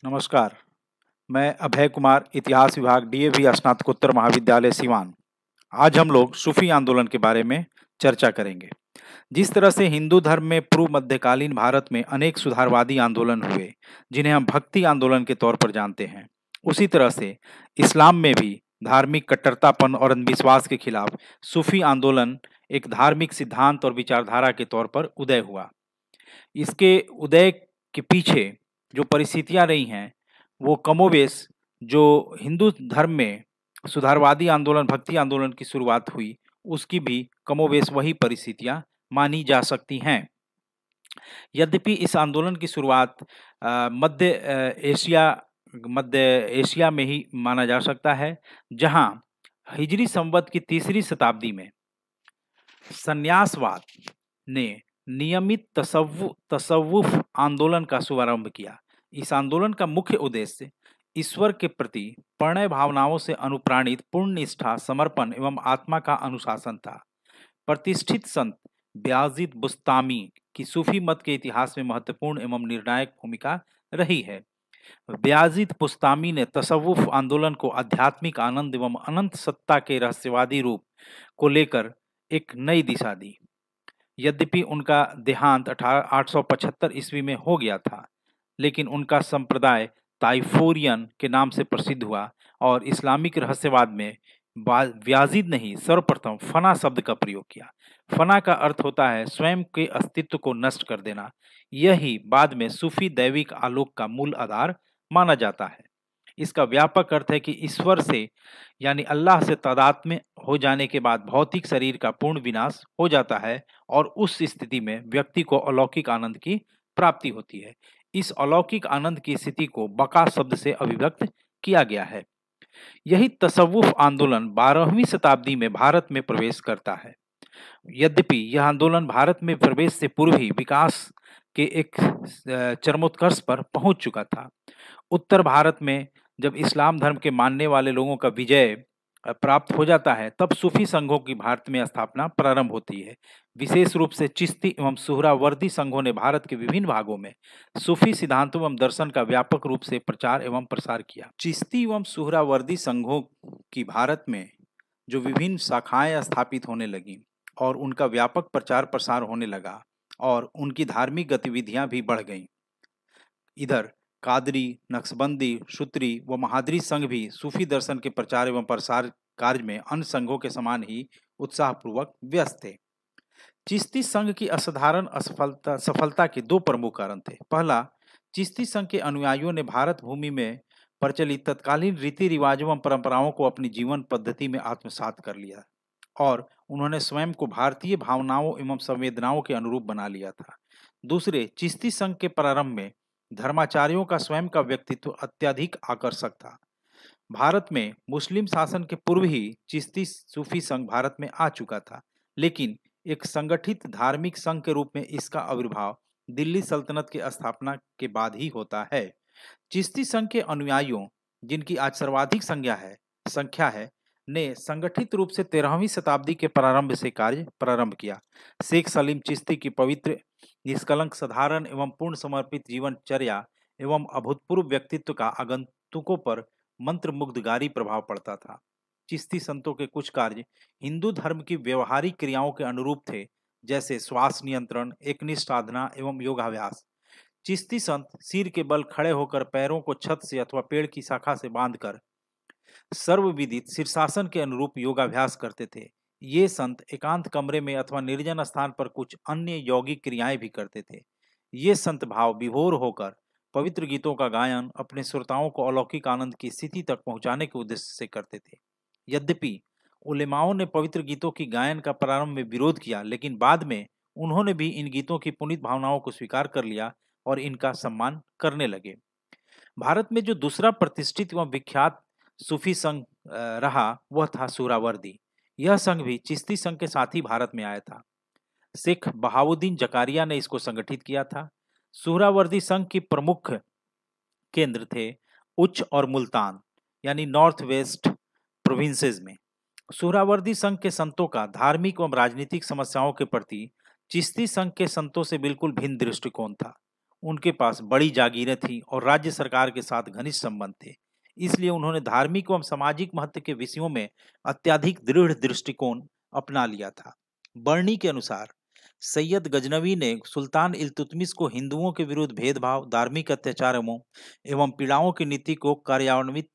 नमस्कार। मैं अभय कुमार, इतिहास विभाग, डीएवी स्नातकोत्तर महाविद्यालय सिवान। आज हम लोग सूफी आंदोलन के बारे में चर्चा करेंगे। जिस तरह से हिंदू धर्म में पूर्व मध्यकालीन भारत में अनेक सुधारवादी आंदोलन हुए, जिन्हें हम भक्ति आंदोलन के तौर पर जानते हैं, उसी तरह से इस्लाम में भी धार्मिक कट्टरतापन और अंधविश्वास के खिलाफ सूफी आंदोलन एक धार्मिक सिद्धांत और विचारधारा के तौर पर उदय हुआ। इसके उदय के पीछे जो परिस्थितियां रही हैं, वो कमोबेश जो हिंदू धर्म में सुधारवादी आंदोलन, भक्ति आंदोलन की शुरुआत हुई, उसकी भी कमोबेश वही परिस्थितियां मानी जा सकती हैं। यद्यपि इस आंदोलन की शुरुआत मध्य एशिया में ही माना जा सकता है, जहां हिजरी संवत की 3री शताब्दी में संन्यासवाद ने नियमित तसव्वुफ आंदोलन का शुभारंभ किया। इस आंदोलन का मुख्य उद्देश्य ईश्वर के प्रति प्रणय भावनाओं से अनुप्राणित पूर्ण निष्ठा, समर्पण एवं आत्मा का अनुशासन था। प्रतिष्ठित संत बायजीद बुस्तामी की सूफी मत के इतिहास में महत्वपूर्ण एवं निर्णायक भूमिका रही है। बायजीद बुस्तामी ने तसव्वुफ आंदोलन को आध्यात्मिक आनंद एवं अनंत सत्ता के रहस्यवादी रूप को लेकर एक नई दिशा दी। यद्यपि उनका देहांत 875 ईस्वी में हो गया था, लेकिन उनका संप्रदाय ताइफोरियन के नाम से प्रसिद्ध हुआ और इस्लामिक रहस्यवाद में बायजीद ने ही सर्वप्रथम फना शब्द का प्रयोग किया। फना का अर्थ होता है स्वयं के अस्तित्व को नष्ट कर देना। यही बाद में सूफी दैविक आलोक का मूल आधार माना जाता है। इसका व्यापक अर्थ है कि ईश्वर से यानी अल्लाह से तादात्म्य हो जाने के बाद भौतिक शरीर का पूर्ण विनाश हो जाता है और उस स्थिति में व्यक्ति को अलौकिक आनंद की प्राप्ति होती है। इस अलौकिक आनंद की स्थिति को बका शब्द से अभिव्यक्त किया गया है। यही तसव्वुफ आंदोलन 12वीं शताब्दी में भारत में प्रवेश करता है। यद्यपि यह आंदोलन भारत में प्रवेश से पूर्व ही विकास के एक चरमोत्कर्ष पर पहुंच चुका था। उत्तर भारत में जब इस्लाम धर्म के मानने वाले लोगों का विजय प्राप्त हो जाता है, तब सूफी संघों की भारत में स्थापना प्रारंभ होती है। विशेष रूप से चिश्ती एवं सुहरावर्दी संघों ने भारत के विभिन्न भागों में सूफी सिद्धांतों एवं दर्शन का व्यापक रूप से प्रचार एवं प्रसार किया। चिश्ती एवं सुहरावर्दी संघों की भारत में जो विभिन्न शाखाएं स्थापित होने लगी और उनका व्यापक प्रचार प्रसार होने लगा और उनकी धार्मिक गतिविधियां भी बढ़ गईं। इधर कादरी, नक्शबंदी, सूत्री व महादरी संघ भी सूफी दर्शन के प्रचार एवं प्रसार कार्य में अन्य संघों के समान ही उत्साहपूर्वक व्यस्त थे। चिश्ती संघ की असाधारण सफलता के 2 प्रमुख कारण थे। पहला, चिश्ती संघ के अनुयायियों ने भारत भूमि में प्रचलित तत्कालीन रीति रिवाजों एवं परंपराओं को अपनी जीवन पद्धति में आत्मसात कर लिया और उन्होंने स्वयं को भारतीय भावनाओं एवं संवेदनाओं के अनुरूप बना लिया था। दूसरे, चिश्ती संघ के प्रारंभ में धर्माचार्यों का स्वयं का व्यक्तित्व अत्यधिक आकर्षक था। भारत में मुस्लिम शासन के पूर्व ही चिश्ती सूफी संघ भारत में आ चुका था, लेकिन एक संगठित धार्मिक संघ के रूप में इसका आविर्भाव दिल्ली सल्तनत के स्थापना के बाद ही होता है। चिश्ती संघ के अनुयायियों, जिनकी आज सर्वाधिक संख्या है, ने संगठित रूप से 13वीं शताब्दी के प्रारंभ से कार्य प्रारंभ किया। शेख सलीम चिश्ती की पवित्र, निष्कलंक, साधारण एवं पूर्ण समर्पित जीवनचर्या एवं अभूतपूर्व व्यक्तित्व का आगंतुकों पर मंत्रमुग्धकारी प्रभाव पड़ता था। चिश्ती संतों के कुछ कार्य हिंदू धर्म की व्यवहारिक क्रियाओं के अनुरूप थे, जैसे श्वास नियंत्रण, एकनिष्ठ साधना एवं योगाभ्यास। चिश्ती संत सिर के बल खड़े होकर पैरों को छत से अथवा पेड़ की शाखा से बांधकर सर्वविदित शीर्षासन के अनुरूप योगाभ्यास करते थे। ये संत एकांत कमरे में अथवा निर्जन स्थान पर कुछ अन्य यौगिक क्रियाएं भी करते थे। ये संत भाव विभोर होकर पवित्र गीतों का गायन अपने श्रोताओं को अलौकिक आनंद की स्थिति तक पहुंचाने के उद्देश्य से करते थे। यद्यपि उलेमाओं ने पवित्र गीतों की गायन का प्रारंभ में विरोध किया, लेकिन बाद में उन्होंने भी इन गीतों की पुनीत भावनाओं को स्वीकार कर लिया और इनका सम्मान करने लगे। भारत में जो दूसरा प्रतिष्ठित एवं विख्यात सूफी संघ रहा, वह था सुहरावर्दी। यह संघ भी चिश्ती संघ के साथ ही भारत में आया था। शेख बहाउद्दीन जकारिया ने इसको संगठित किया था। सुहरावर्दी संघ की प्रमुख केंद्र थे उच्च और मुल्तान, यानी नॉर्थ वेस्ट प्रोविंसेस में। सुहरावर्दी संघ के संतों का धार्मिक एवं राजनीतिक समस्याओं के प्रति चिश्ती संघ के संतों से बिल्कुल भिन्न दृष्टिकोण था। उनके पास बड़ी जागीरें थीं और राज्य सरकार के साथ घनिष्ठ संबंध थे। इसलिए उन्होंने धार्मिक एवं सामाजिक महत्व के विषयों में अत्यधिक दृढ़ दृष्टिकोण अपना लिया था। बर्नी के अनुसार सैयद गजनवी ने सुल्तान इल्तुतमिश को हिंदुओं के विरुद्ध भेदभाव, धार्मिक अत्याचारों एवं पीड़ाओं की नीति को कार्यान्वित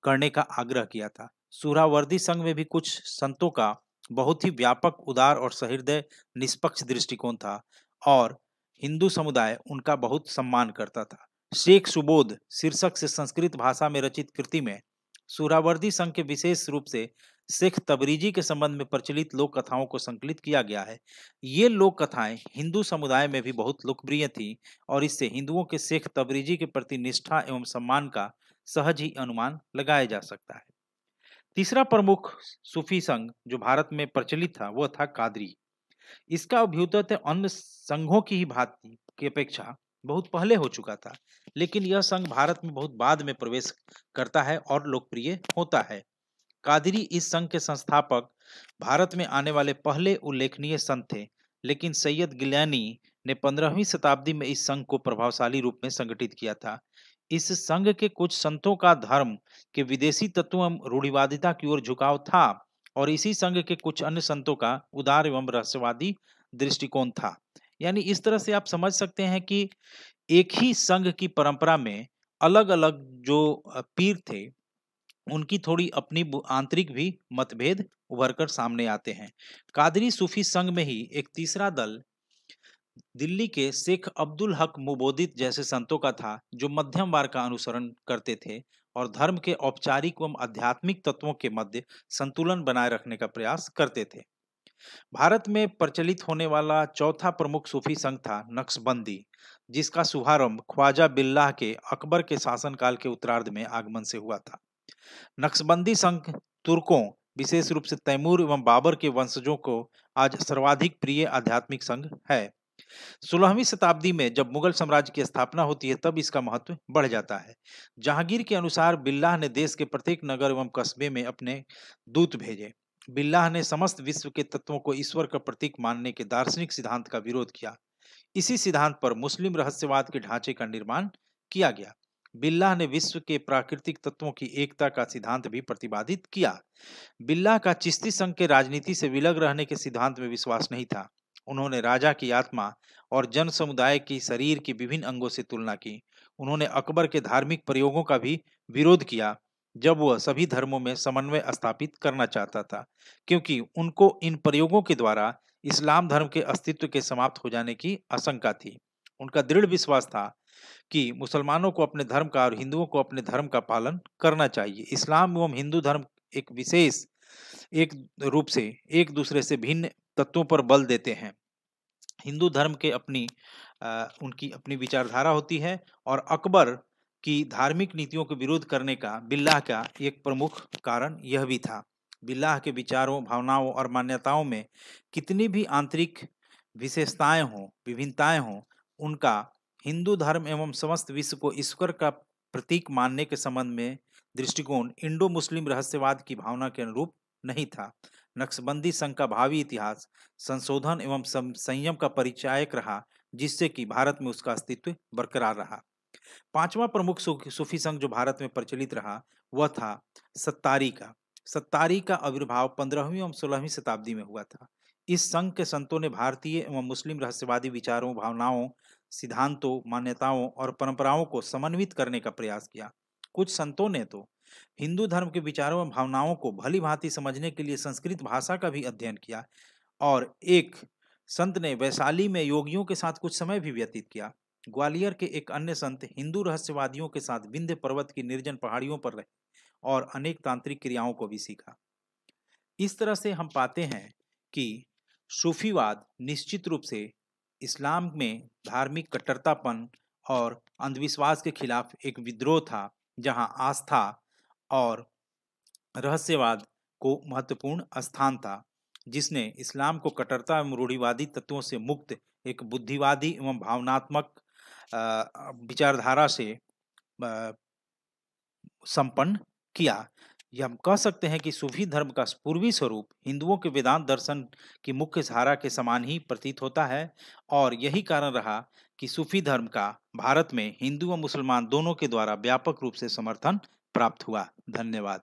करने का आग्रह किया था। सुहरावर्दी संघ में भी कुछ संतों का बहुत ही व्यापक, उदार और सहृदय निष्पक्ष दृष्टिकोण था और हिंदू समुदाय उनका बहुत सम्मान करता था। शेख सुबोध शीर्षक से संस्कृत भाषा में रचित कृति में सुहरावर्दी संघ के विशेष रूप से शेख तबरीजी के संबंध में प्रचलित लोक कथाओं को संकलित किया गया है। ये लोक कथाएं हिंदू समुदाय में भी बहुत लोकप्रिय थीं और इससे हिंदुओं के शेख तबरीजी के प्रति निष्ठा एवं सम्मान का सहज ही अनुमान लगाया जा सकता है। तीसरा प्रमुख सूफी संघ जो भारत में प्रचलित था वह था कादरी। इसका अभ्युदय अन्य संघों की ही भांति की अपेक्षा बहुत पहले हो चुका था, लेकिन यह संघ भारत में बहुत बाद में प्रवेश करता है और लोकप्रिय होता है। कादरी इस संघ के संस्थापक भारत में आने वाले पहले उल्लेखनीय संत थे, लेकिन सैयद गिलानी ने 15वीं शताब्दी में इस संघ को प्रभावशाली रूप में संगठित किया था। इस संघ के कुछ संतों का धर्म के विदेशी तत्वों एवं रूढ़िवादिता की ओर झुकाव था और इसी संघ के कुछ अन्य संतों का उदार एवं रहस्यवादी दृष्टिकोण था। यानी इस तरह से आप समझ सकते हैं कि एक ही संघ की परंपरा में अलग अलग जो पीर थे उनकी थोड़ी अपनी आंतरिक भी मतभेद उभर कर सामने आते हैं। कादरी सूफी संघ में ही एक तीसरा दल दिल्ली के शेख अब्दुल हक मुबोदित जैसे संतों का था, जो मध्यम मार्ग का अनुसरण करते थे और धर्म के औपचारिक एवं आध्यात्मिक तत्वों के मध्य संतुलन बनाए रखने का प्रयास करते थे। भारत में प्रचलित होने वाला चौथा प्रमुख सूफी संघ था नक्शबंदी, जिसका शुभारंभ ख्वाजा बिल्लाह के अकबर के शासनकाल के उत्तरार्ध में आगमन से हुआ था। नक्शबंदी संघ तुर्कों, विशेष रूप से तैमूर एवं बाबर के वंशजों को आज सर्वाधिक प्रिय आध्यात्मिक संघ है। 16वीं शताब्दी में जब मुगल साम्राज्य की स्थापना होती है तब इसका महत्व बढ़ जाता है। जहांगीर के अनुसार बिल्लाह ने देश के प्रत्येक नगर एवं कस्बे में अपने दूत भेजे। बिल्लाह ने समस्त विश्व के तत्वों को ईश्वर का प्रतीक मानने के दार्शनिक सिद्धांत का विरोध किया। इसी सिद्धांत पर मुस्लिम रहस्यवाद के ढांचे का निर्माण किया गया। बिल्लाह ने विश्व के प्राकृतिक तत्वों की एकता का सिद्धांत भी प्रतिपादित किया। बिल्लाह का चिश्ती संघ के राजनीति से विलग रहने के सिद्धांत में विश्वास नहीं था। उन्होंने राजा की आत्मा और जन समुदाय की शरीर की विभिन्न अंगों से तुलना की। उन्होंने अकबर के धार्मिक प्रयोगों का भी विरोध किया जब वह सभी धर्मों में समन्वय स्थापित करना चाहता था, क्योंकि उनको इन प्रयोगों के द्वारा इस्लाम धर्म के अस्तित्व के समाप्त हो जाने की आशंका थी। उनका दृढ़ विश्वास था कि मुसलमानों को अपने धर्म का और हिंदुओं को अपने धर्म का पालन करना चाहिए। इस्लाम एवं हिंदू धर्म एक विशेष एक रूप से एक दूसरे से भिन्न तत्वों पर बल देते हैं। हिंदू धर्म के उनकी अपनी विचारधारा होती है और अकबर की धार्मिक नीतियों के विरोध करने का बिल्लाह का एक प्रमुख कारण यह भी था। बिल्लाह के विचारों, भावनाओं और मान्यताओं में कितनी भी आंतरिक विशेषताएं हों, विभिन्नताएं हों, उनका हिंदू धर्म एवं समस्त विश्व को ईश्वर का प्रतीक मानने के संबंध में दृष्टिकोण इंडो मुस्लिम रहस्यवाद की भावना के अनुरूप नहीं था। नक्शबंदी संघ का भावी इतिहास संशोधन एवं संयम का परिचायक रहा, जिससे कि भारत में उसका अस्तित्व बरकरार रहा। पांचवा प्रमुख सूफी संघ जो भारत में प्रचलित रहा वह था सत्तारी का। सत्तारी का आविर्भाव 15वीं एवं 16वीं शताब्दी में हुआ था। इस संघ के संतों ने भारतीय एवं मुस्लिम रहस्यवादी विचारों, भावनाओं, सिद्धांतों, मान्यताओं और परंपराओं को समन्वित करने का प्रयास किया। कुछ संतों ने तो हिंदू धर्म के विचारों एवं भावनाओं को भली भांति समझने के लिए संस्कृत भाषा का भी अध्ययन किया और एक संत ने वैशाली में योगियों के साथ कुछ समय भी व्यतीत किया। ग्वालियर के एक अन्य संत हिंदू रहस्यवादियों के साथ विंध्य पर्वत की निर्जन पहाड़ियों पर रहे और अनेक तांत्रिक क्रियाओं को भी सीखा। इस तरह से हम पाते हैं कि सूफीवाद निश्चित रूप से इस्लाम में धार्मिक कट्टरतापन और अंधविश्वास के खिलाफ एक विद्रोह था, जहां आस्था और रहस्यवाद को महत्वपूर्ण स्थान था, जिसने इस्लाम को कट्टरता एवं रूढ़िवादी तत्वों से मुक्त एक बुद्धिवादी एवं भावनात्मक विचारधारा से संपन्न किया। यह हम कह सकते हैं कि सूफी धर्म का पूर्वी स्वरूप हिंदुओं के वेदांत दर्शन की मुख्य धारा के समान ही प्रतीत होता है और यही कारण रहा कि सूफी धर्म का भारत में हिंदू व मुसलमान दोनों के द्वारा व्यापक रूप से समर्थन प्राप्त हुआ। धन्यवाद।